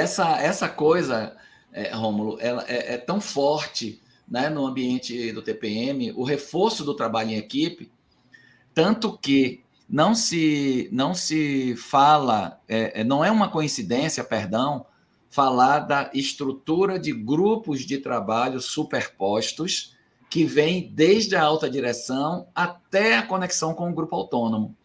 essa coisa, Rômulo, ela é tão forte, né, no ambiente do TPM, o reforço do trabalho em equipe, tanto que não se fala, não é uma coincidência, perdão, falar da estrutura de grupos de trabalho superpostos que vem desde a alta direção até a conexão com o grupo autônomo,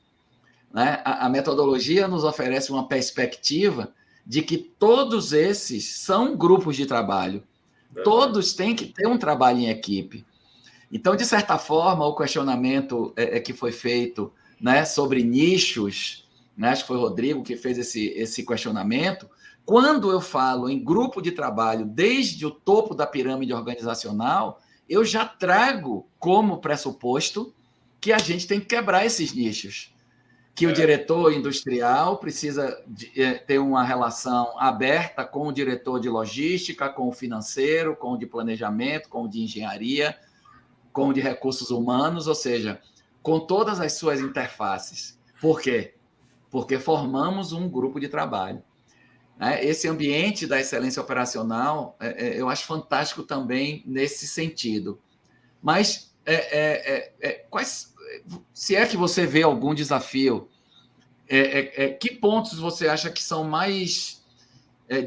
né? A metodologia nos oferece uma perspectiva de que todos esses são grupos de trabalho. Verdade. Todos têm que ter um trabalho em equipe. Então, de certa forma, o questionamento que foi feito, né, sobre nichos, né, acho que foi o Rodrigo que fez esse questionamento. Quando eu falo em grupo de trabalho desde o topo da pirâmide organizacional, eu já trago como pressuposto que a gente tem que quebrar esses nichos, que o diretor industrial precisa ter uma relação aberta com o diretor de logística, com o financeiro, com o de planejamento, com o de engenharia, com o de recursos humanos, ou seja, com todas as suas interfaces. Por quê? Porque formamos um grupo de trabalho. Esse ambiente da excelência operacional, eu acho fantástico também nesse sentido. Mas se é que você vê algum desafio, que pontos você acha que são mais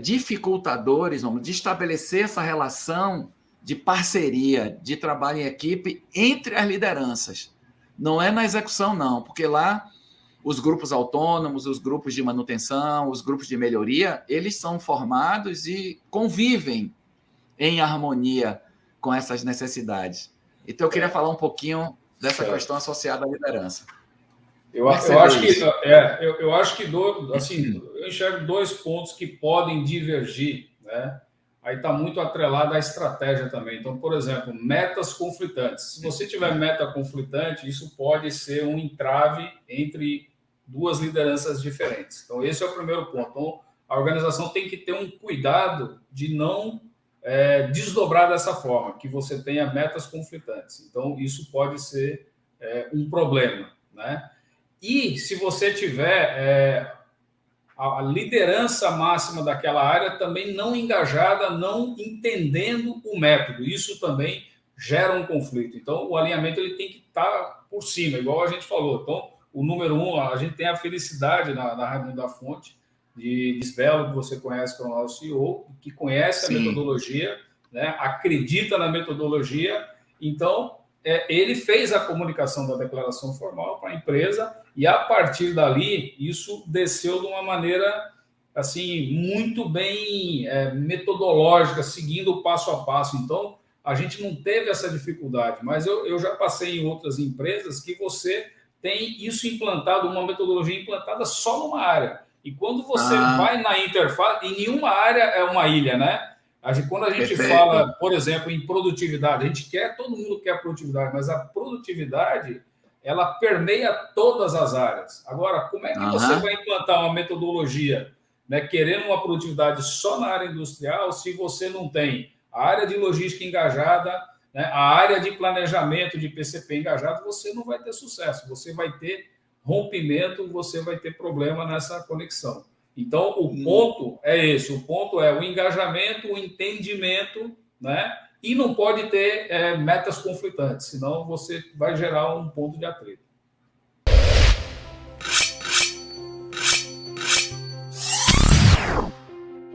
dificultadores, de estabelecer essa relação de parceria, de trabalho em equipe entre as lideranças? Não é na execução, não, porque lá os grupos autônomos, os grupos de manutenção, os grupos de melhoria, eles são formados e convivem em harmonia com essas necessidades. Então, eu queria falar um pouquinho dessa questão associada à liderança. Eu acho que assim, eu enxergo 2 pontos que podem divergir, né? Aí está muito atrelado à estratégia também. Então, por exemplo, metas conflitantes. Se você tiver meta conflitante, isso pode ser um entrave entre 2 lideranças diferentes. Então, esse é o primeiro ponto. Então, a organização tem que ter um cuidado de não desdobrar dessa forma, que você tenha metas conflitantes. Então, isso pode ser um problema, né? E se você tiver a liderança máxima daquela área também não engajada, não entendendo o método, isso também gera um conflito. Então, o alinhamento ele tem que estar por cima, igual a gente falou. Então, o número 1, a gente tem a felicidade na Raimundo da Fonte, de Lisbelo, que você conhece, que é o nosso CEO, que conhece a metodologia, né, acredita na metodologia. Então, ele fez a comunicação da declaração formal para a empresa e, a partir dali, isso desceu de uma maneira assim muito bem metodológica, seguindo o passo a passo. Então, a gente não teve essa dificuldade, mas eu já passei em outras empresas que você tem isso implantado, uma metodologia implantada só numa área. E quando você vai na interface, em nenhuma área é uma ilha, né? Quando a gente fala, por exemplo, em produtividade, todo mundo quer produtividade, mas a produtividade, ela permeia todas as áreas. Agora, como é que você vai implantar uma metodologia, né, querendo uma produtividade só na área industrial, se você não tem a área de logística engajada, né, a área de planejamento de PCP engajado, você não vai ter sucesso, você vai ter rompimento, você vai ter problema nessa conexão. Então, o ponto é esse, o ponto é o engajamento, o entendimento, né? E não pode ter metas conflitantes, senão você vai gerar um ponto de atrito.